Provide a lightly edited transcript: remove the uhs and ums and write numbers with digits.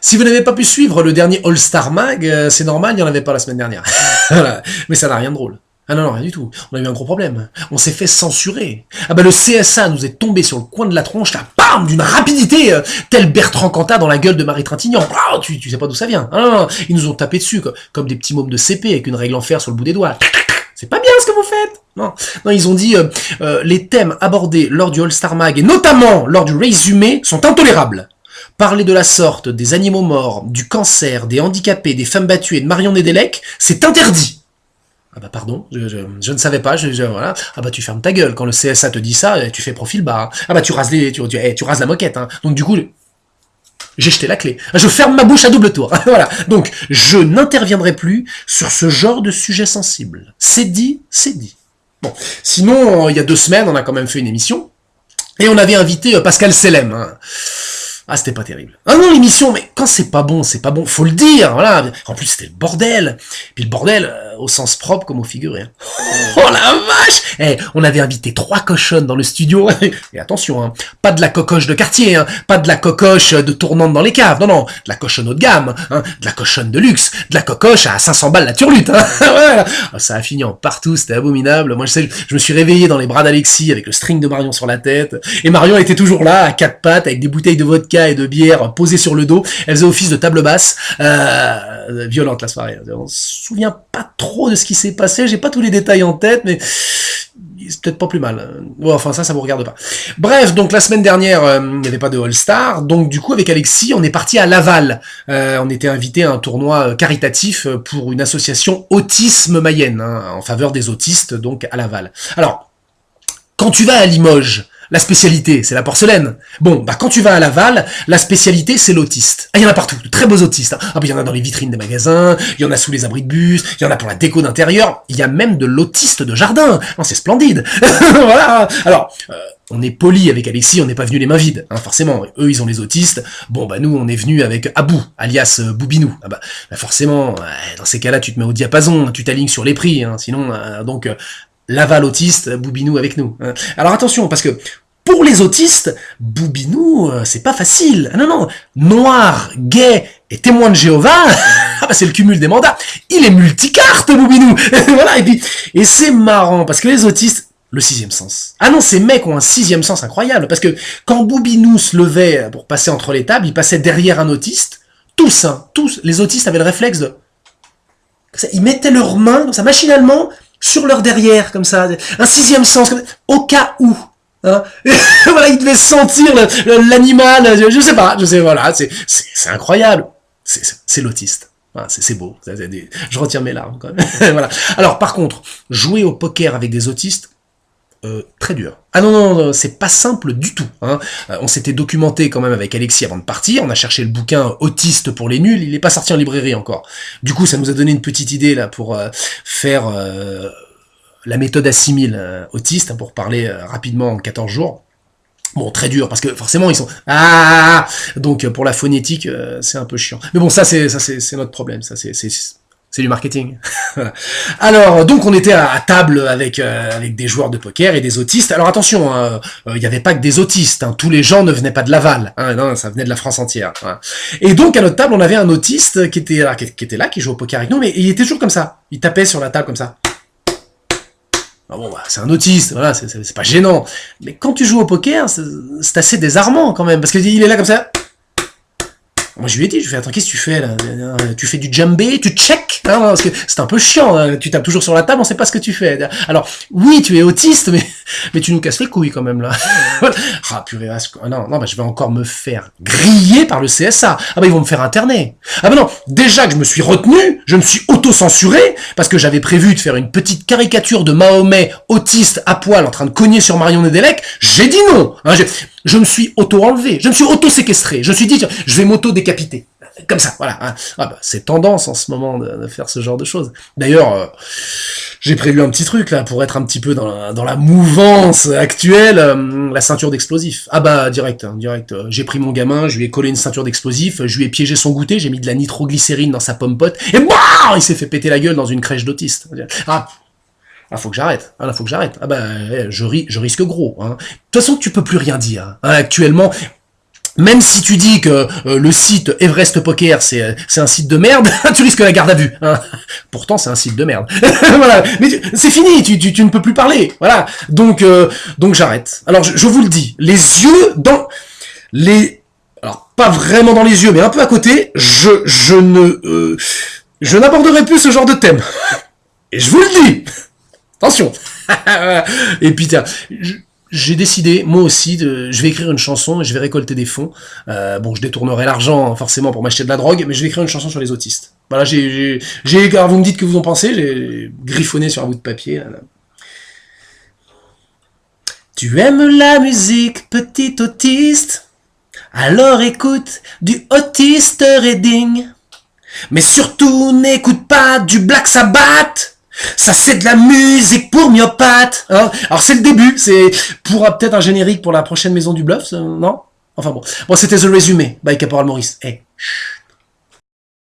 Si vous n'avez pas pu suivre le dernier All-Star Mag, c'est normal, il n'y en avait pas la semaine dernière. Voilà. Mais ça n'a rien de drôle. Ah non, non, rien du tout. On a eu un gros problème. On s'est fait censurer. Ah bah le CSA nous est tombé sur le coin de la tronche, là, bam, d'une rapidité, tel Bertrand Cantat dans la gueule de Marie Trintignant. Ah, tu sais pas d'où ça vient. Ah non, non, ils nous ont tapé dessus, comme des petits mômes de CP avec une règle en fer sur le bout des doigts. C'est pas bien ce que vous faites. Non, non, ils ont dit les thèmes abordés lors du All-Star Mag, et notamment lors du résumé, sont intolérables. Parler de la sorte, des animaux morts, du cancer, des handicapés, des femmes battues et de Marion Nédélec, c'est interdit. Ah bah pardon, je ne savais pas, voilà. Ah bah tu fermes ta gueule, quand le CSA te dit ça, tu fais profil bas. Hein. Ah bah tu rases la moquette. Hein. Donc du coup, j'ai jeté la clé. Je ferme ma bouche à double tour. Voilà. Donc je n'interviendrai plus sur ce genre de sujet sensible. C'est dit, c'est dit. Bon, sinon, il y a 2 semaines, on a quand même fait une émission, et on avait invité Pascal Selem. Hein. Ah, c'était pas terrible. Ah non, l'émission, mais quand c'est pas bon, faut le dire, voilà. En plus, c'était le bordel. Puis le bordel, au sens propre comme au figuré. Hein. Oh la vache! Eh, on avait invité 3 cochonnes dans le studio. Et attention, hein, pas de la cocoche de quartier, hein, pas de la cocoche de tournante dans les caves. Non, non, de la cochonne haut de gamme, hein, de la cochonne de luxe, de la cocoche à 500 balles la turlute. Hein. Voilà. Ça a fini en partout, c'était abominable. Moi, je me suis réveillé dans les bras d'Alexis avec le string de Marion sur la tête. Et Marion était toujours là, à 4 pattes, avec des bouteilles de vodka et de bière posées sur le dos. Elle faisait office de table basse. Violente la soirée. On se souvient pas trop de ce qui s'est passé. J'ai pas tous les détails en tête, mais c'est peut-être pas plus mal. Bon, enfin, ça vous regarde pas. Bref, donc la semaine dernière, il n'y avait pas de All-Star. Donc du coup, avec Alexis, on est parti à Laval. On était invité à un tournoi caritatif pour une association Autisme Mayenne, hein, en faveur des autistes, donc à Laval. Alors, quand tu vas à Limoges, la spécialité, c'est la porcelaine. Bon, bah quand tu vas à Laval, la spécialité, c'est l'autiste. Ah, il y en a partout, de très beaux autistes. Hein. Ah, bah il y en a dans les vitrines des magasins, il y en a sous les abris de bus, il y en a pour la déco d'intérieur, il y a même de l'autiste de jardin. Non, c'est splendide. Voilà. Alors, on est poli avec Alexis, on n'est pas venu les mains vides, hein, forcément. Eux, ils ont les autistes. Bon, bah nous, on est venu avec Abou, alias Boubinou. Ah bah forcément, dans ces cas-là, tu te mets au diapason, tu t'alignes sur les prix. Hein, sinon, donc... Laval autiste, Boubinou avec nous. Alors attention, parce que pour les autistes, Boubinou, c'est pas facile. Ah non, non, noir, gay et témoin de Jéhovah, ah bah c'est le cumul des mandats. Il est multicarte, Boubinou. Voilà, et c'est marrant, parce que les autistes, le 6e sens. Ah non, ces mecs ont un 6e sens incroyable, parce que quand Boubinou se levait pour passer entre les tables, il passait derrière un autiste, tous, les autistes avaient le réflexe de... Ils mettaient leurs mains, comme ça, machinalement, sur leur derrière, comme ça, un 6e sens, comme... au cas où. Hein. Voilà, ils devaient sentir l'animal, je sais pas, voilà, c'est incroyable. C'est l'autiste. Voilà, c'est beau. Je retire mes larmes, quand même. Voilà. Alors, par contre, jouer au poker avec des autistes, très dur. Ah non, non, c'est pas simple du tout. Hein. On s'était documenté quand même avec Alexis avant de partir, on a cherché le bouquin Autiste pour les nuls, il est pas sorti en librairie encore. Du coup, ça nous a donné une petite idée là pour faire la méthode assimile autiste, pour parler rapidement en 14 jours. Bon, très dur, parce que forcément, ils sont... Ah. Donc, pour la phonétique, c'est un peu chiant. Mais bon, ça c'est notre problème, ça c'est du marketing. Alors, donc on était à table avec des joueurs de poker et des autistes. Alors attention, il n'y avait pas que des autistes. Hein. Tous les gens ne venaient pas de Laval. Hein. Non, ça venait de la France entière. Hein. Et donc à notre table, on avait un autiste qui était là, qui jouait au poker avec nous, mais il était toujours comme ça. Il tapait sur la table comme ça. Ah bon, bah, c'est un autiste, voilà, c'est pas gênant. Mais quand tu joues au poker, c'est assez désarmant quand même, parce qu'il est là comme ça. Moi, je lui ai dit, attends, qu'est-ce que tu fais, là? Tu fais du djembé, tu check? Non, parce que c'est un peu chiant, hein. Tu tapes toujours sur la table, on sait pas ce que tu fais. Alors, oui, tu es autiste, mais tu nous casses les couilles, quand même, là. Ah, purée, non, bah, je vais encore me faire griller par le CSA. Ah, bah, ils vont me faire interner. Ah, bah, non, déjà que je me suis retenu, je me suis auto-censuré, parce que j'avais prévu de faire une petite caricature de Mahomet autiste à poil en train de cogner sur Marion Nédélec. J'ai dit non, hein, je me suis auto-enlevé, je me suis auto-séquestré, je me suis dit, je vais m'auto-décapiter. Comme ça, voilà. Hein. Ah bah, c'est tendance en ce moment de faire ce genre de choses. D'ailleurs, j'ai prévu un petit truc là pour être un petit peu dans la mouvance actuelle, la ceinture d'explosifs. Ah bah direct. J'ai pris mon gamin, je lui ai collé une ceinture d'explosifs, je lui ai piégé son goûter, j'ai mis de la nitroglycérine dans sa pomme pote, et bah, il s'est fait péter la gueule dans une crèche d'autistes. Faut que j'arrête. Ah bah, je risque gros. Hein. De toute façon, tu peux plus rien dire. Hein. Actuellement, même si tu dis que le site Everest Poker, c'est un site de merde, tu risques la garde à vue. Hein. Pourtant, c'est un site de merde. Voilà. Mais c'est fini, tu ne peux plus parler. Voilà. Donc j'arrête. Alors, je vous le dis, les yeux dans les... Alors, pas vraiment dans les yeux, mais un peu à côté, je n'aborderai plus ce genre de thème. Et je vous le dis. Attention. Et puis, tiens... J'ai décidé, moi aussi, je vais écrire une chanson et je vais récolter des fonds. Bon, je détournerai l'argent, forcément, pour m'acheter de la drogue, mais je vais écrire une chanson sur les autistes. Voilà, alors vous me dites ce que vous en pensez, j'ai griffonné sur un bout de papier. Là. Tu aimes la musique, petit autiste? Alors écoute du Otis Redding. Mais surtout, n'écoute pas du Black Sabbath. Ça c'est de la musique pour myopathes, hein. Alors c'est le début, c'est pour peut-être un générique pour la prochaine Maison du Bluff, non? Enfin bon, c'était The Résumé by Caporal Maurice. Hey.